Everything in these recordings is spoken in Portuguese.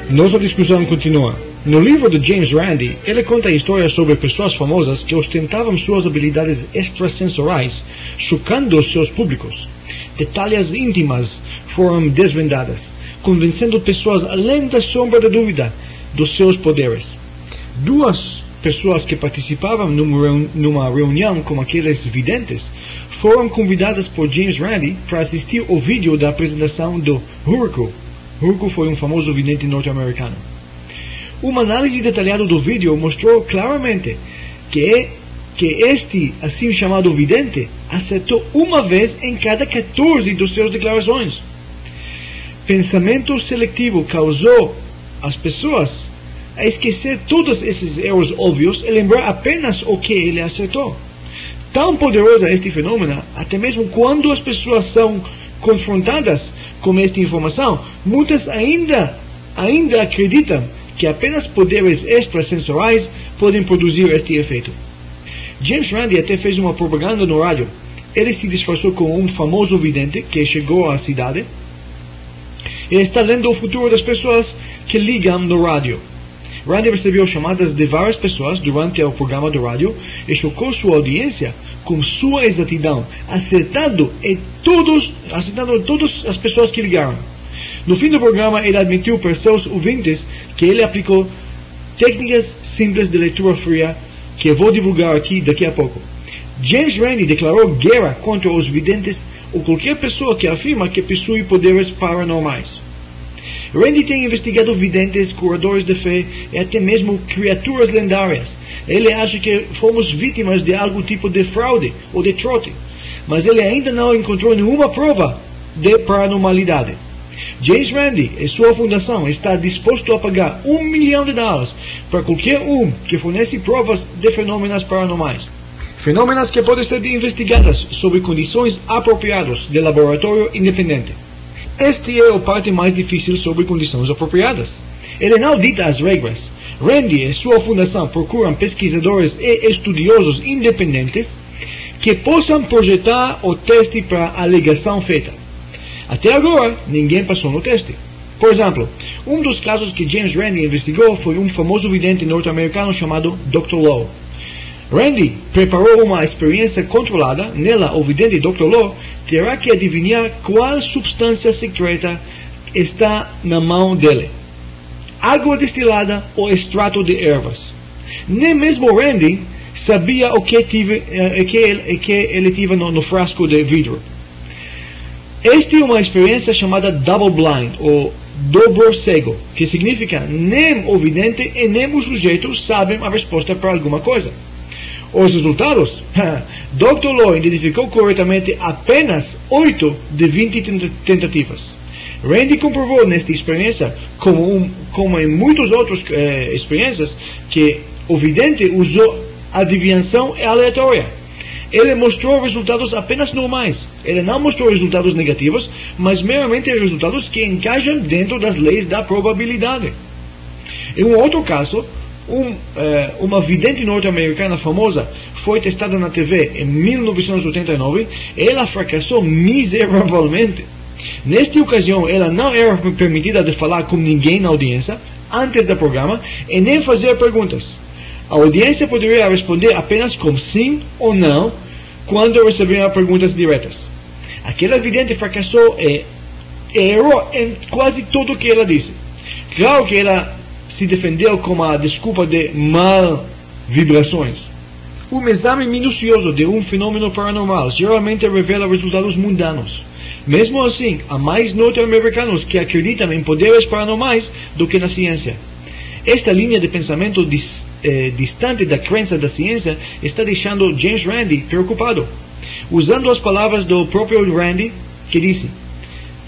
Nossa discussão continua. No livro de James Randi, ele conta histórias sobre pessoas famosas que ostentavam suas habilidades extrasensoriais, chocando seus públicos. Detalhes íntimas foram desvendadas, convencendo pessoas além da sombra da dúvida dos seus poderes. Duas pessoas que participavam numa reunião com aqueles videntes foram convidadas por James Randi para assistir ao vídeo da apresentação do Hurku. Hurku foi um famoso vidente norte-americano. Uma análise detalhada do vídeo mostrou claramente que este assim chamado vidente acertou uma vez em cada 14 de suas declarações. Pensamento seletivo causou as pessoas a esquecer todos esses erros óbvios e lembrar apenas o que ele acertou. Tão poderoso é este fenômeno, até mesmo quando as pessoas são confrontadas com esta informação, muitas ainda acreditam que apenas poderes extrasensoriais podem produzir este efeito. James Randi até fez uma propaganda no rádio. Ele se disfarçou como um famoso vidente que chegou à cidade e está lendo o futuro das pessoas que ligam no rádio. Randi recebeu chamadas de várias pessoas durante o programa do rádio e chocou sua audiência com sua exatidão, acertando todas as pessoas que ligaram. No fim do programa, ele admitiu para seus ouvintes que ele aplicou técnicas simples de leitura fria que vou divulgar aqui daqui a pouco. James Randi declarou guerra contra os videntes ou qualquer pessoa que afirma que possui poderes paranormais. Randi tem investigado videntes, curadores de fé e até mesmo criaturas lendárias. Ele acha que fomos vítimas de algum tipo de fraude ou de trote, mas ele ainda não encontrou nenhuma prova de paranormalidade. James Randi e sua fundação está disposto a pagar $1 milhão para qualquer que fornece provas de fenômenos paranormais. Fenômenos que podem ser investigados sob condições apropriadas de laboratório independente. Este é a parte mais difícil sobre condições apropriadas. Ele não dita as regras. Randi e sua fundação procuram pesquisadores e estudiosos independentes que possam projetar o teste para a alegação feita. Até agora, ninguém passou no teste. Por exemplo, um dos casos que James Randi investigou foi um famoso vidente norte-americano chamado Dr. Lowe. Randi preparou uma experiência controlada. Nela, o vidente Dr. Lowe terá que adivinhar qual substância secreta está na mão dele: água destilada ou extrato de ervas. Nem mesmo Randi sabia o que ele tinha no frasco de vidro. Esta é uma experiência chamada double blind, ou dobro cego, que significa nem o vidente e nem o sujeito sabem a resposta para alguma coisa. Os resultados? Dr. Lowe identificou corretamente apenas 8 de 20 tentativas. Randi comprovou nesta experiência, como em muitas outras experiências, que o vidente usou adivinhação aleatória. Ele mostrou resultados apenas normais. Ele não mostrou resultados negativos, mas meramente resultados que encaixam dentro das leis da probabilidade. Em um outro caso, uma vidente norte-americana famosa foi testada na TV em 1989 e ela fracassou miseravelmente. Nesta ocasião, ela não era permitida de falar com ninguém na audiência antes do programa e nem fazer perguntas. A audiência poderia responder apenas com sim ou não quando receberam perguntas diretas. Aquela vidente fracassou e errou em quase tudo o que ela disse. Claro que ela se defendeu com a desculpa de mal vibrações. Um exame minucioso de um fenômeno paranormal geralmente revela resultados mundanos. Mesmo assim, há mais norte-americanos que acreditam em poderes paranormais do que na ciência. Esta linha de pensamento distante da crença da ciência está deixando James Randi preocupado. Usando as palavras do próprio Randi, que disse: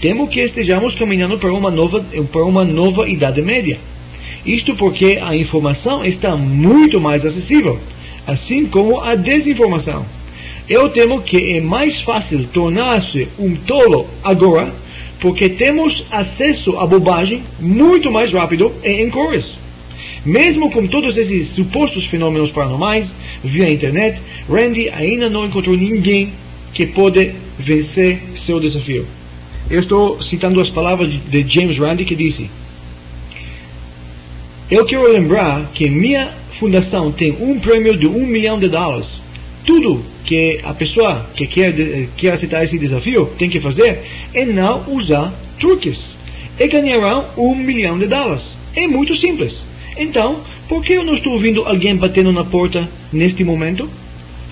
"Temo que estejamos caminhando para uma nova Idade Média. Isto porque a informação está muito mais acessível, assim como a desinformação. Eu temo que é mais fácil tornar-se um tolo agora, porque temos acesso à bobagem muito mais rápido e em cores." Mesmo com todos esses supostos fenômenos paranormais via internet, Randi ainda não encontrou ninguém que pode vencer seu desafio. Eu estou citando as palavras de James Randi, que disse: Eu quero lembrar que minha fundação tem um prêmio de $1 milhão. Tudo que a pessoa que quer aceitar esse desafio tem que fazer é não usar truques. E ganharão $1 milhão. É muito simples. Então, por que eu não estou ouvindo alguém batendo na porta neste momento?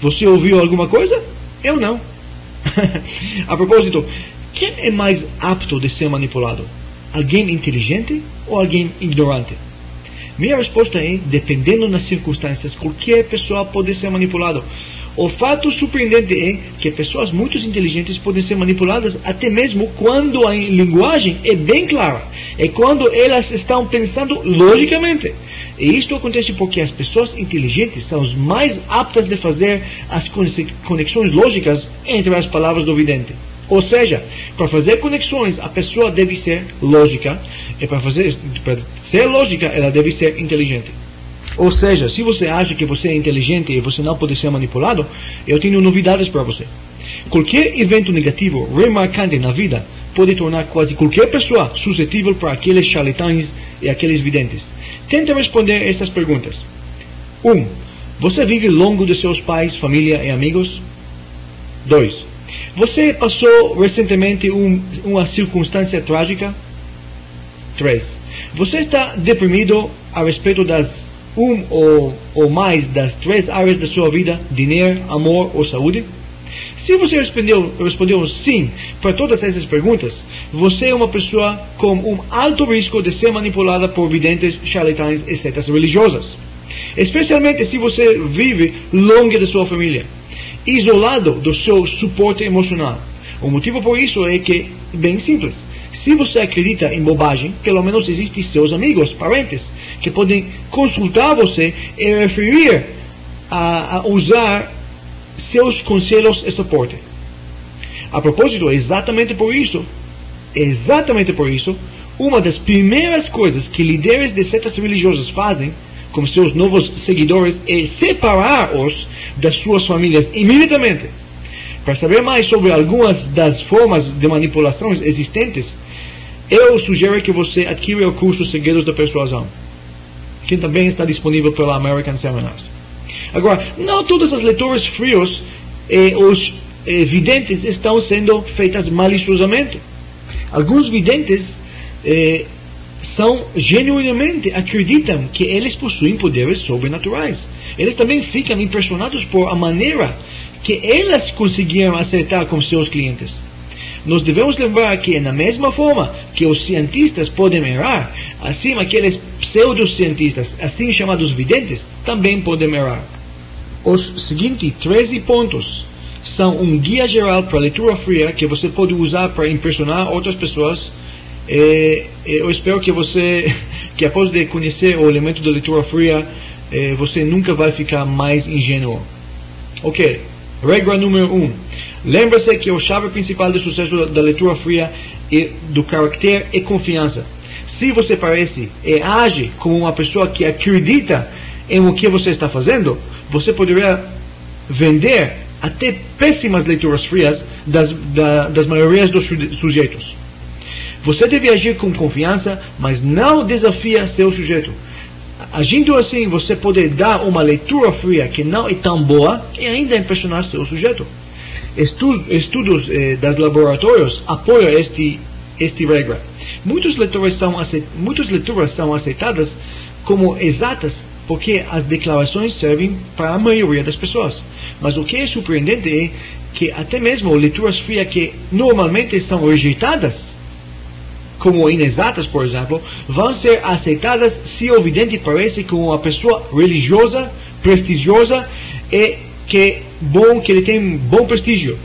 Você ouviu alguma coisa? Eu não. A propósito, quem é mais apto de ser manipulado? Alguém inteligente ou alguém ignorante? Minha resposta é, dependendo das circunstâncias, qualquer pessoa pode ser manipulado. O fato surpreendente é que pessoas muito inteligentes podem ser manipuladas até mesmo quando a linguagem é bem clara. É quando elas estão pensando logicamente. E isto acontece porque as pessoas inteligentes são as mais aptas de fazer as conexões lógicas entre as palavras do vidente. Ou seja, para fazer conexões, a pessoa deve ser lógica. E para ser lógica, ela deve ser inteligente. Ou seja, se você acha que você é inteligente e você não pode ser manipulado, eu tenho novidades para você. Qualquer evento negativo remarcante na vida pode tornar quase qualquer pessoa suscetível para aqueles charlatães e aqueles videntes. Tenta responder essas perguntas. 1. Você vive longe de seus pais, família e amigos? 2. Você passou recentemente uma circunstância trágica? 3. Você está deprimido a respeito das ou mais das 3 áreas da sua vida: dinheiro, amor ou saúde? Se você respondeu sim para todas essas perguntas, você é uma pessoa com um alto risco de ser manipulada por videntes, charlatães e setas religiosas. Especialmente se você vive longe de sua família, isolado do seu suporte emocional. O motivo por isso é que, bem simples, se você acredita em bobagem, pelo menos existem seus amigos, parentes, que podem consultar você e referir a usar seus conselhos e suporte. A propósito, exatamente por isso, uma das primeiras coisas que líderes de setas religiosas fazem com seus novos seguidores é separar-os das suas famílias imediatamente. Para saber mais sobre algumas das formas de manipulações existentes, eu sugiro que você adquira o curso Segredos da Persuasão, que também está disponível pela American Seminars. Agora, não todas as leituras frios e os videntes estão sendo feitas maliciosamente. Alguns videntes genuinamente acreditam que eles possuem poderes sobrenaturais. Eles também ficam impressionados por a maneira que elas conseguiram acertar com seus clientes. Nós devemos lembrar que, na mesma forma que os cientistas podem errar, assim aqueles pseudocientistas, assim chamados videntes, também podem errar. Os seguintes 13 pontos são um guia geral para leitura fria que você pode usar para impressionar outras pessoas. Eu espero que após de conhecer o elemento da leitura fria, você nunca vai ficar mais ingênuo. Ok, regra número 1. Lembra-se que a chave principal do sucesso da leitura fria e do caráter é confiança. Se você parece e age como uma pessoa que acredita em o que você está fazendo, você poderia vender até péssimas leituras frias das maiorias dos sujeitos. Você deve agir com confiança, mas não desafia seu sujeito. Agindo assim, você pode dar uma leitura fria que não é tão boa e ainda impressionar seu sujeito. Estudos das laboratórios apoiam esta regra. Muitas leituras são aceitadas como exatas porque as declarações servem para a maioria das pessoas. Mas o que é surpreendente é que até mesmo leituras frias que normalmente são rejeitadas, como inexatas, por exemplo, vão ser aceitadas se o vidente parece como uma pessoa religiosa, prestigiosa e que ele tem bom prestígio.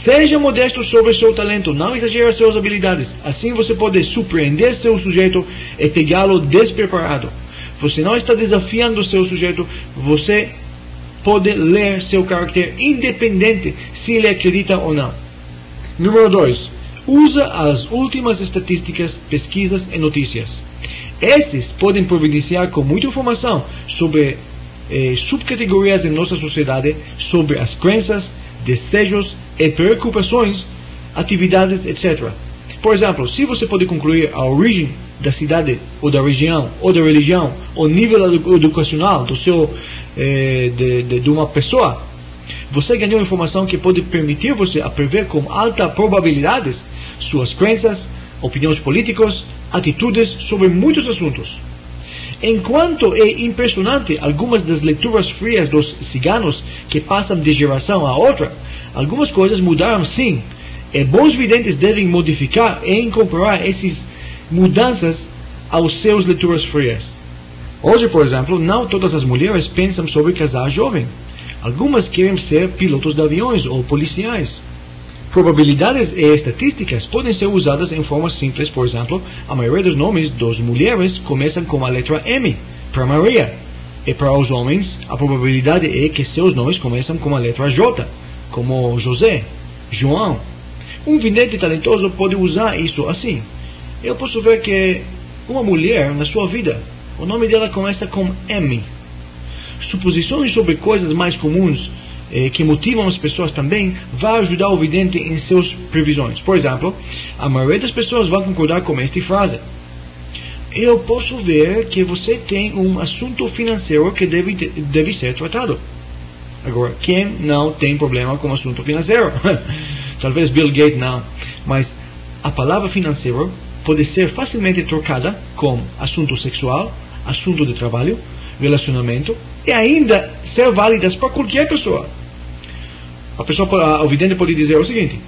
Seja modesto sobre seu talento, não exagere suas habilidades. Assim você pode surpreender seu sujeito e pegá-lo despreparado. Você não está desafiando seu sujeito, você pode ler seu caráter independente se ele acredita ou não. Número 2. Usa as últimas estatísticas, pesquisas e notícias. Esses podem providenciar com muita informação sobre subcategorias em nossa sociedade, sobre as crenças, desejos e preocupações, atividades, etc. Por exemplo, se você pode concluir a origem da cidade, ou da região, ou da religião, ou nível educacional do seu, de uma pessoa, você ganhou informação que pode permitir você a prever com alta probabilidade suas crenças, opiniões políticas, atitudes sobre muitos assuntos. Enquanto é impressionante algumas das leituras frias dos ciganos que passam de geração a outra, algumas coisas mudaram sim, e bons videntes devem modificar e incorporar essas mudanças aos seus leituras frias. Hoje, por exemplo, não todas as mulheres pensam sobre casar jovem. Algumas querem ser pilotos de aviões ou policiais. Probabilidades e estatísticas podem ser usadas em forma simples. Por exemplo, a maioria dos nomes das mulheres começam com a letra M, para Maria. E para os homens, a probabilidade é que seus nomes começam com a letra J, como José, João. Um vidente talentoso pode usar isso assim. Eu posso ver que uma mulher na sua vida, o nome dela começa com M. Suposições sobre coisas mais comuns que motivam as pessoas também vai ajudar o vidente em suas previsões. Por exemplo, a maioria das pessoas vai concordar com esta frase: eu posso ver que você tem um assunto financeiro que deve ser tratado. Agora, quem não tem problema com assunto financeiro? Talvez Bill Gates não, mas a palavra financeiro pode ser facilmente trocada com assunto sexual, assunto de trabalho, relacionamento, e ainda ser válidas para qualquer pessoa. O vidente pode dizer o seguinte: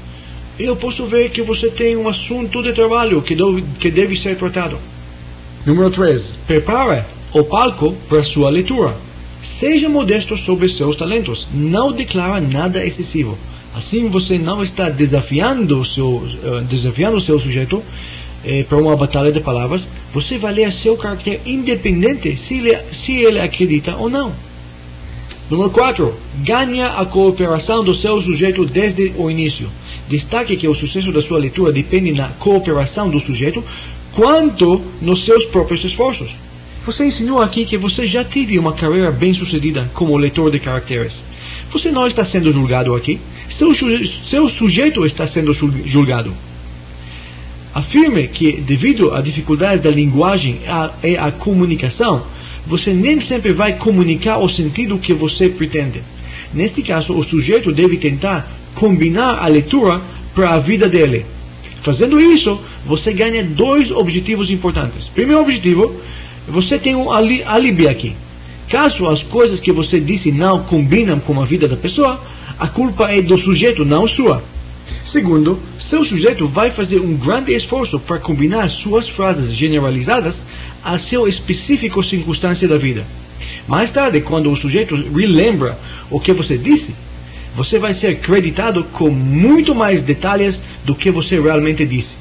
eu posso ver que você tem um assunto de trabalho que deve ser tratado. Número 3. Prepara o palco para sua leitura. Seja modesto sobre seus talentos. Não declara nada excessivo. Assim você não está desafiando o seu sujeito para uma batalha de palavras. Você vai ler seu caráter independente se ele acredita ou não. Número 4. Ganha a cooperação do seu sujeito desde o início. Destaque que o sucesso da sua leitura depende na cooperação do sujeito quanto nos seus próprios esforços. Você ensinou aqui que você já teve uma carreira bem-sucedida como leitor de caracteres. Você não está sendo julgado aqui. Seu sujeito está sendo julgado. Afirme que, devido a dificuldades da linguagem e à comunicação, você nem sempre vai comunicar o sentido que você pretende. Neste caso, o sujeito deve tentar combinar a leitura para a vida dele. Fazendo isso, você ganha 2 objetivos importantes. Primeiro objetivo, você tem um alibi aqui. Caso as coisas que você disse não combinam com a vida da pessoa, a culpa é do sujeito, não sua. Segundo, seu sujeito vai fazer um grande esforço para combinar suas frases generalizadas a seu específico circunstância da vida. Mais tarde, quando o sujeito relembra o que você disse, você vai ser creditado com muito mais detalhes do que você realmente disse.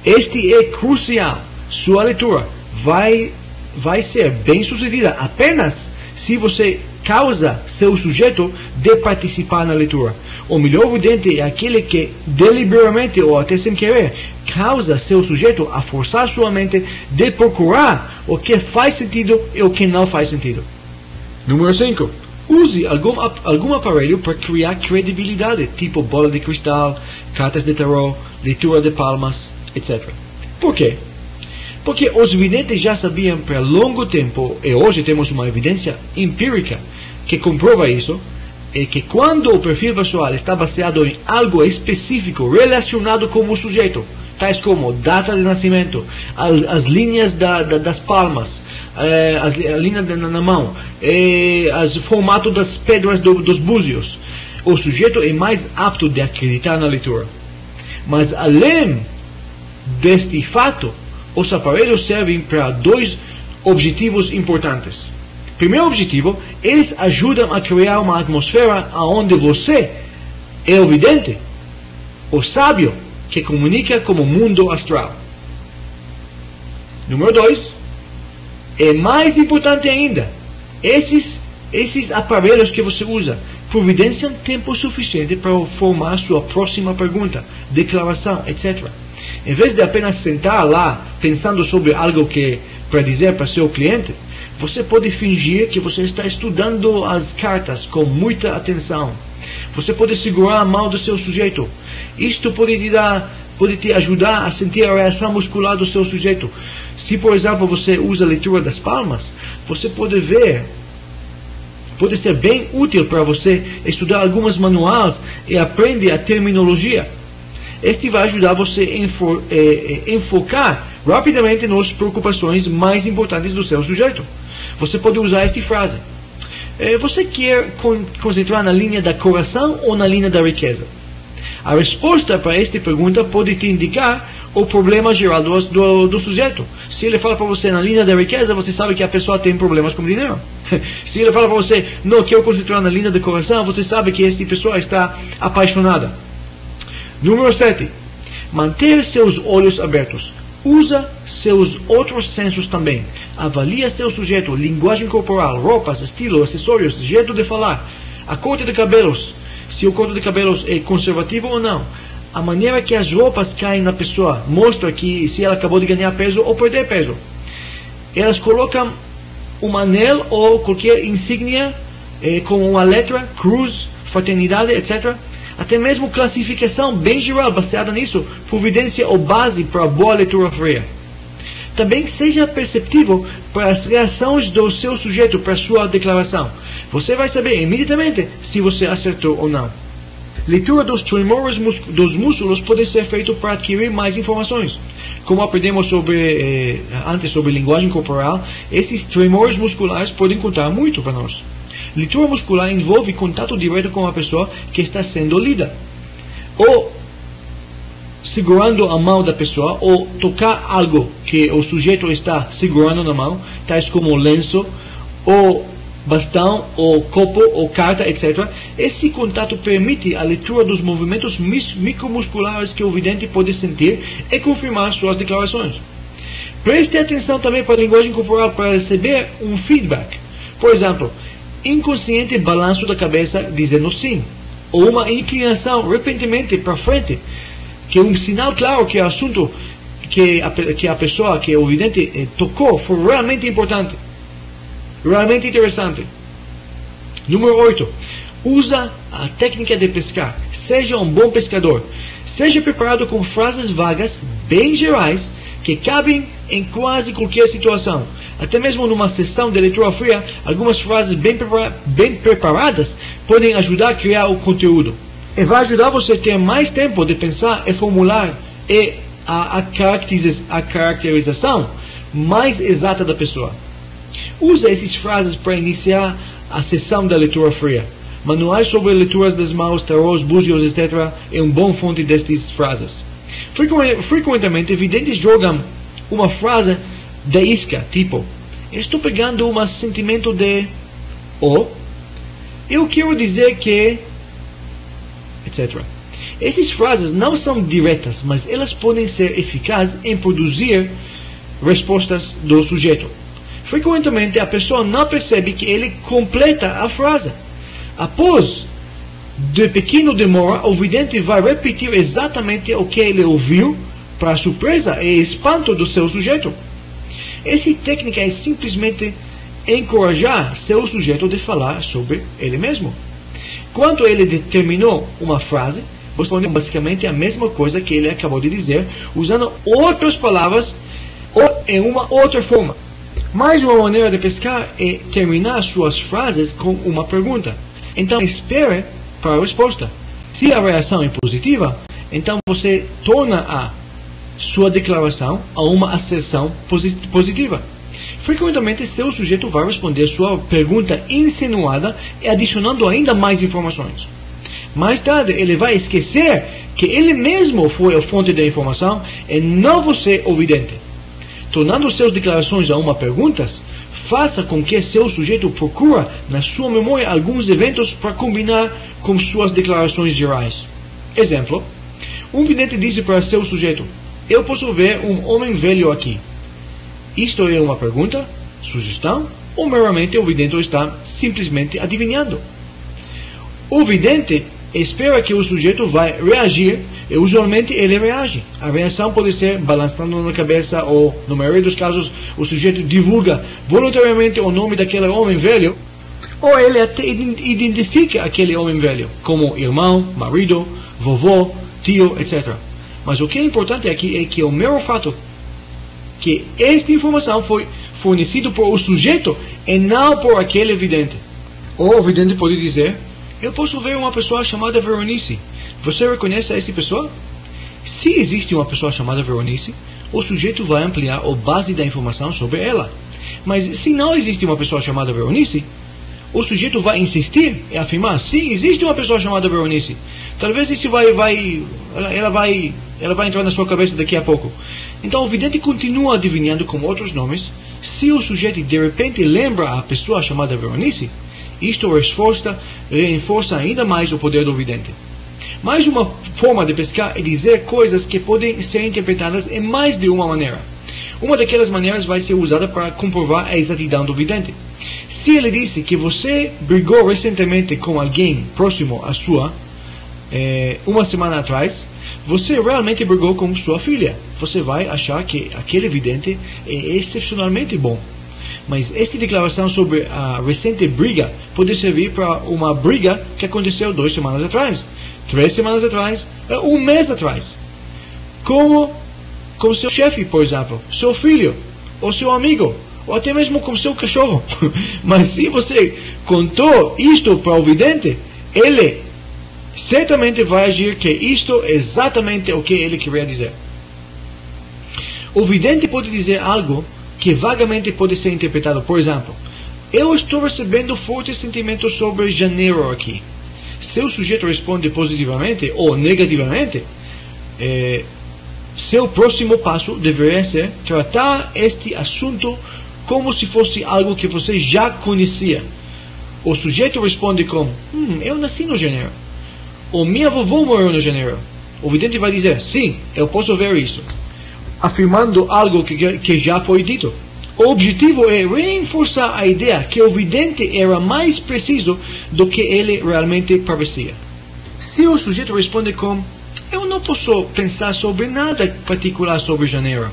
Este é crucial. Sua leitura vai ser bem sucedida apenas se você causa seu sujeito de participar na leitura. O melhor vidente é aquele que deliberadamente ou até sem querer causa seu sujeito a forçar sua mente de procurar o que faz sentido e o que não faz sentido. Número 5. Use algum aparelho para criar credibilidade, tipo bola de cristal, cartas de tarot, leitura de palmas, etc. Por quê? Porque os videntes já sabiam por longo tempo, e hoje temos uma evidência empírica que comprova isso, é que quando o perfil pessoal está baseado em algo específico relacionado com o sujeito, tais como data de nascimento, as linhas das palmas, a linha na mão, o formato das pedras dos búzios, o sujeito é mais apto de acreditar na leitura. Mas além deste fato, os aparelhos servem para 2 objetivos importantes. Primeiro objetivo, eles ajudam a criar uma atmosfera onde você é o vidente, o sábio, que comunica com o mundo astral. Número 2, é mais importante ainda, esses aparelhos que você usa providenciam tempo suficiente para formar sua próxima pergunta, declaração, etc. Em vez de apenas sentar lá pensando sobre algo para dizer para seu cliente, você pode fingir que você está estudando as cartas com muita atenção. Você pode segurar a mão do seu sujeito. Isto pode te dar pode te ajudar a sentir a reação muscular do seu sujeito. Se, por exemplo, você usa a leitura das palmas, você pode ver, pode ser bem útil para você estudar alguns manuais e aprender a terminologia. Este vai ajudar você a enfocar rapidamente nas preocupações mais importantes do seu sujeito. Você pode usar esta frase: você quer concentrar na linha da coração ou na linha da riqueza? A resposta para esta pergunta pode te indicar o problema geral do sujeito. Se ele fala para você na linha da riqueza, você sabe que a pessoa tem problemas com dinheiro. Se ele fala para você, não quero concentrar na linha do coração, você sabe que esta pessoa está apaixonada. Número 7. Manter seus olhos abertos. Usa seus outros sensos também. Avalia seu sujeito, linguagem corporal, roupas, estilo, acessórios, jeito de falar, a corte de cabelos, se o corte de cabelos é conservativo ou não. A maneira que as roupas caem na pessoa mostra que se ela acabou de ganhar peso ou perder peso. Elas colocam um anel ou qualquer insígnia com uma letra, cruz, fraternidade, etc. Até mesmo classificação bem geral baseada nisso, providência ou base para boa leitura fria. Também seja perceptível para as reações do seu sujeito para sua declaração. Você vai saber imediatamente se você acertou ou não. Leitura dos tremores dos músculos pode ser feita para adquirir mais informações. Como aprendemos antes sobre linguagem corporal, esses tremores musculares podem contar muito para nós. Leitura muscular envolve contato direto com a pessoa que está sendo lida, ou segurando a mão da pessoa, ou tocar algo que o sujeito está segurando na mão, tais como lenço, ou bastão, ou copo, ou carta, etc. Esse contato permite a leitura dos movimentos micromusculares que o vidente pode sentir e confirmar suas declarações. Preste atenção também para a linguagem corporal para receber um feedback. Por exemplo, inconsciente balanço da cabeça dizendo sim, ou uma inclinação repentinamente para frente, que é um sinal claro que o assunto que a pessoa, que o vidente tocou foi realmente importante, realmente interessante. Número 8. Usa a técnica de pescar. Seja um bom pescador. Seja preparado com frases vagas, bem gerais, que cabem em quase qualquer situação. Até mesmo numa sessão de leitura fria, algumas frases bem preparadas podem ajudar a criar o conteúdo. E vai ajudar você a ter mais tempo de pensar e formular a caracterização mais exata da pessoa. Usa essas frases para iniciar a sessão da leitura fria. Manuais sobre leituras das mãos, tarôs, búzios, etc. é uma boa fonte destas frases. Frequentemente, videntes jogam uma frase de isca, tipo: estou pegando um sentimento de... ou eu quero dizer que... etc. Essas frases não são diretas, mas elas podem ser eficazes em produzir respostas do sujeito. Frequentemente a pessoa não percebe que ele completa a frase. Após de pequeno demora, o vidente vai repetir exatamente o que ele ouviu, para a surpresa e espanto do seu sujeito. Essa técnica é simplesmente encorajar seu sujeito de falar sobre ele mesmo. Quando ele terminou uma frase, você responde basicamente a mesma coisa que ele acabou de dizer, usando outras palavras ou em uma outra forma. Mais uma maneira de pescar é terminar suas frases com uma pergunta. Então espere para a resposta. Se a reação é positiva, então você torna a sua declaração a uma asserção positiva. Frequentemente, seu sujeito vai responder sua pergunta insinuada e adicionando ainda mais informações. Mais tarde, ele vai esquecer que ele mesmo foi a fonte da informação e não você o vidente. Tornando suas declarações a uma pergunta, faça com que seu sujeito procure na sua memória alguns eventos para combinar com suas declarações gerais. Exemplo: um vidente disse para seu sujeito: eu posso ver um homem velho aqui. Isto é uma pergunta, sugestão, ou meramente o vidente está simplesmente adivinhando? O vidente espera que o sujeito vai reagir e usualmente ele reage. A reação pode ser balançando na cabeça ou, na maioria dos casos, o sujeito divulga voluntariamente o nome daquele homem velho, ou ele até identifica aquele homem velho como irmão, marido, vovô, tio, etc. Mas o que é importante aqui é que o mero fato que esta informação foi fornecida por o sujeito e não por aquele vidente. Ou o vidente pode dizer: eu posso ver uma pessoa chamada Veronice. Você reconhece essa pessoa? Se existe uma pessoa chamada Veronice, o sujeito vai ampliar a base da informação sobre ela. Mas se não existe uma pessoa chamada Veronice, o sujeito vai insistir e afirmar: sim, existe uma pessoa chamada Veronice. Talvez isso ela vai entrar na sua cabeça daqui a pouco. Então o vidente continua adivinhando com outros nomes. Se o sujeito de repente lembra a pessoa chamada Veronice, isto reforça ainda mais o poder do vidente. Mais uma forma de pescar é dizer coisas que podem ser interpretadas em mais de uma maneira. Uma daquelas maneiras vai ser usada para comprovar a exatidão do vidente. Se ele disse que você brigou recentemente com alguém próximo a sua, uma semana atrás, você realmente brigou com sua filha. Você vai achar que aquele vidente é excepcionalmente bom. Mas esta declaração sobre a recente briga pode servir para uma briga que aconteceu 2 semanas atrás, 3 semanas atrás, 1 mês atrás. Como com seu chefe, por exemplo, seu filho, ou seu amigo, ou até mesmo com seu cachorro. Mas se você contou isto para o vidente, ele certamente vai agir que isto é exatamente o que ele queria dizer. O vidente pode dizer algo que vagamente pode ser interpretado. Por exemplo: eu estou recebendo fortes sentimentos sobre janeiro aqui. Se o sujeito responde positivamente ou negativamente, seu próximo passo deveria ser tratar este assunto como se fosse algo que você já conhecia. O sujeito responde com: eu nasci no janeiro. Ou minha vovó morreu no janeiro. O vidente vai dizer: sim, eu posso ver isso, afirmando algo que já foi dito. O objetivo é reforçar a ideia que o vidente era mais preciso do que ele realmente parecia. Se o sujeito responde com: eu não posso pensar sobre nada particular sobre janeiro,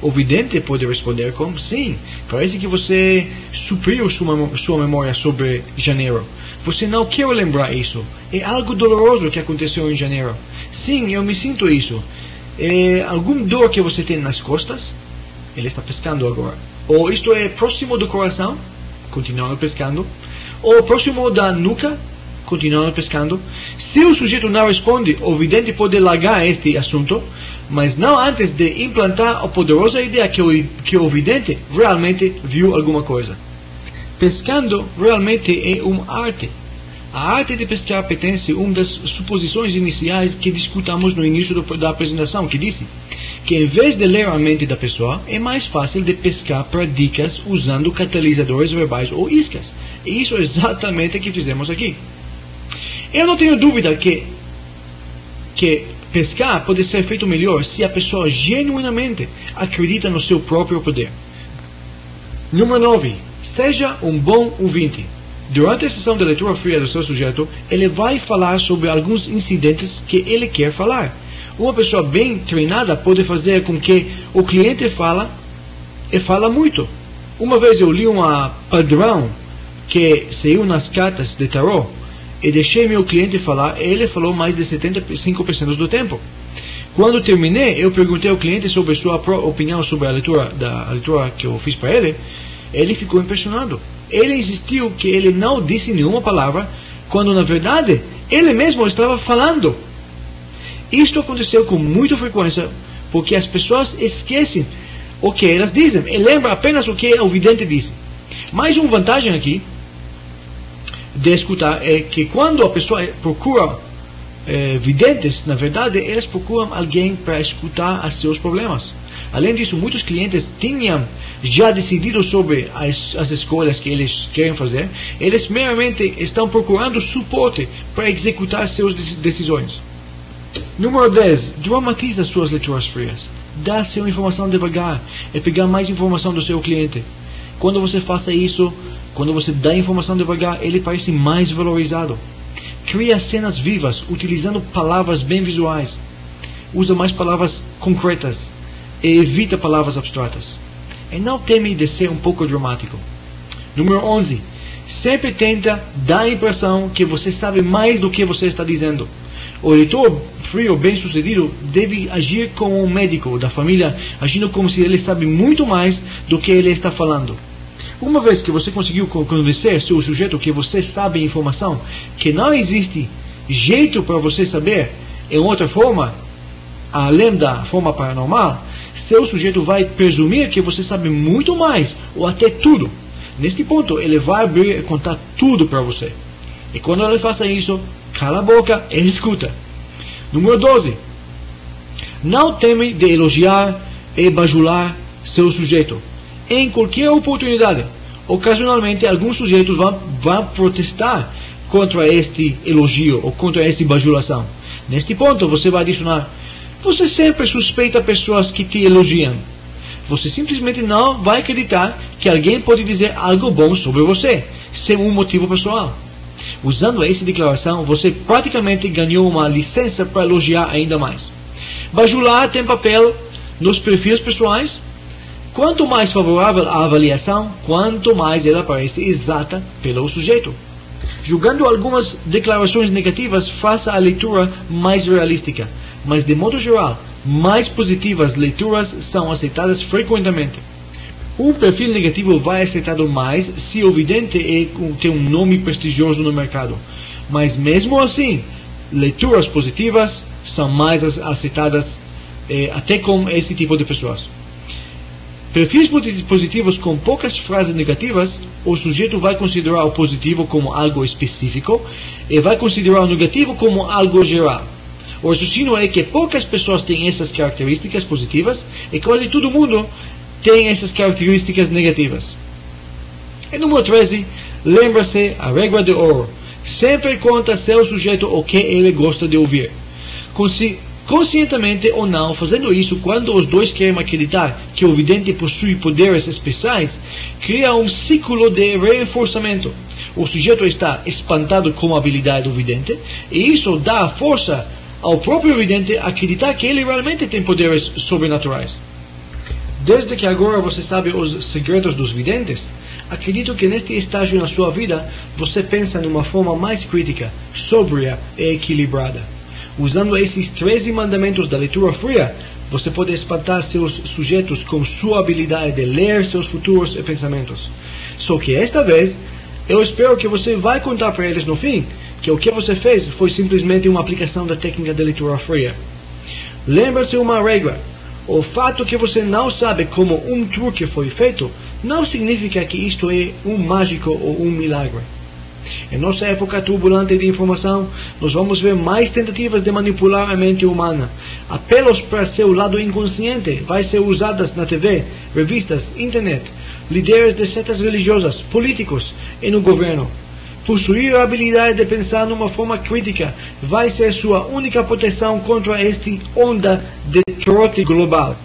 o vidente pode responder com: sim, parece que você supriu sua memória sobre janeiro. Você não quer lembrar isso. É algo doloroso que aconteceu em janeiro. Sim, eu me sinto isso. É algum dor que você tem nas costas? Ele está pescando agora. Ou isto é próximo do coração? Continuando pescando. Ou próximo da nuca? Continuando pescando. Se o sujeito não responde, o vidente pode largar este assunto, mas não antes de implantar a poderosa ideia que o vidente realmente viu alguma coisa. Pescando realmente é uma arte. A arte de pescar pertence a uma das suposições iniciais que discutamos no início da apresentação, que disse que em vez de ler a mente da pessoa, é mais fácil de pescar para dicas usando catalisadores verbais ou iscas. E isso é exatamente o que fizemos aqui. Eu não tenho dúvida que pescar pode ser feito melhor se a pessoa genuinamente acredita no seu próprio poder. Número 9. Seja um bom ouvinte. Durante a sessão de leitura fria do seu sujeito, ele vai falar sobre alguns incidentes que ele quer falar. Uma pessoa bem treinada pode fazer com que o cliente fala muito. Uma vez eu li uma padrão que saiu nas cartas de tarot e deixei meu cliente falar, e ele falou mais de 75% do tempo. Quando terminei, eu perguntei ao cliente sobre sua opinião sobre a leitura que eu fiz para ele. Ele ficou impressionado. Ele insistiu que ele não disse nenhuma palavra, quando na verdade ele mesmo estava falando. Isto aconteceu com muita frequência, porque as pessoas esquecem o que elas dizem e lembram apenas o que o vidente disse. Mais uma vantagem aqui de escutar é que quando a pessoa procura videntes, na verdade eles procuram alguém para escutar os seus problemas. Além disso, muitos clientes tinham já decidido sobre as escolhas que eles querem fazer. Eles meramente estão procurando suporte para executar suas decisões. Número 10. Dramatiza suas leituras frias. Dá sua informação devagar e pegar mais informação do seu cliente. Quando você faça isso, quando você dá informação devagar, ele parece mais valorizado. Cria cenas vivas, utilizando palavras bem visuais. Usa mais palavras concretas e evita palavras abstratas. E não teme de ser um pouco dramático. Número 11. Sempre tenta dar a impressão que você sabe mais do que você está dizendo. O leitor frio bem-sucedido deve agir como um médico da família, agindo como se ele sabe muito mais do que ele está falando. Uma vez que você conseguiu convencer seu sujeito que você sabe informação, que não existe jeito para você saber em outra forma, além da forma paranormal, seu sujeito vai presumir que você sabe muito mais, ou até tudo. Neste ponto, ele vai abrir e contar tudo para você. E quando ele faça isso, cala a boca e escuta. Número 12. Não teme de elogiar e bajular seu sujeito. Em qualquer oportunidade, ocasionalmente, alguns sujeitos vão protestar contra este elogio ou contra esta bajulação. Neste ponto, você vai adicionar: você sempre suspeita pessoas que te elogiam. Você simplesmente não vai acreditar que alguém pode dizer algo bom sobre você, sem um motivo pessoal. Usando essa declaração, você praticamente ganhou uma licença para elogiar ainda mais. Bajular tem papel nos perfis pessoais. Quanto mais favorável a avaliação, quanto mais ela parece exata pelo sujeito. Julgando algumas declarações negativas, faça a leitura mais realística. Mas, de modo geral, mais positivas leituras são aceitadas frequentemente. Um perfil negativo vai ser aceitado mais se o vidente tem um nome prestigioso no mercado. Mas, mesmo assim, leituras positivas são mais aceitadas até com esse tipo de pessoas. Perfis positivos com poucas frases negativas, o sujeito vai considerar o positivo como algo específico e vai considerar o negativo como algo geral. O raciocínio é que poucas pessoas têm essas características positivas e quase todo mundo tem essas características negativas. E número 13, lembra-se a regra de ouro. Sempre conta seu sujeito o que ele gosta de ouvir. Conscientemente ou não, fazendo isso quando os dois querem acreditar que o vidente possui poderes especiais, cria um ciclo de reforçamento. O sujeito está espantado com a habilidade do vidente e isso dá força ao próprio vidente acreditar que ele realmente tem poderes sobrenaturais. Desde que agora você sabe os segredos dos videntes, acredito que neste estágio na sua vida você pensa numa forma mais crítica, sóbria e equilibrada. Usando esses 13 mandamentos da leitura fria, você pode espantar seus sujeitos com sua habilidade de ler seus futuros e pensamentos. Só que esta vez, eu espero que você vai contar para eles no fim que o que você fez foi simplesmente uma aplicação da técnica de leitura fria. Lembre-se uma regra: o fato que você não sabe como um truque foi feito não significa que isto é um mágico ou um milagre. Em nossa época turbulenta de informação, nós vamos ver mais tentativas de manipular a mente humana. Apelos para seu lado inconsciente vai ser usadas na TV, revistas, internet, líderes de setas religiosas, políticos e no governo. Possuir a habilidade de pensar numa forma crítica vai ser sua única proteção contra esta onda de trote global.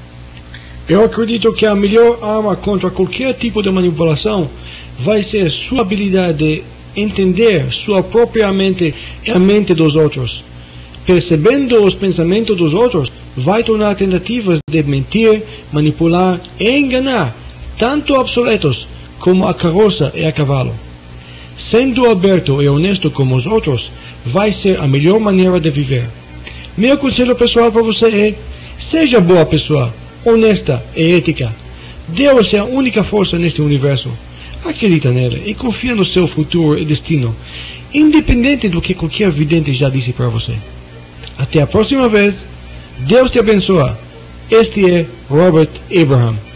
Eu acredito que a melhor arma contra qualquer tipo de manipulação vai ser sua habilidade de entender sua própria mente e a mente dos outros. Percebendo os pensamentos dos outros, vai tornar tentativas de mentir, manipular e enganar tanto obsoletos como a carroça e a cavalo. Sendo aberto e honesto como os outros, vai ser a melhor maneira de viver. Meu conselho pessoal para você é: seja boa pessoa, honesta e ética. Deus é a única força neste universo. Acredita nele e confia no seu futuro e destino, independente do que qualquer vidente já disse para você. Até a próxima vez. Deus te abençoe. Este é Robert Abraham.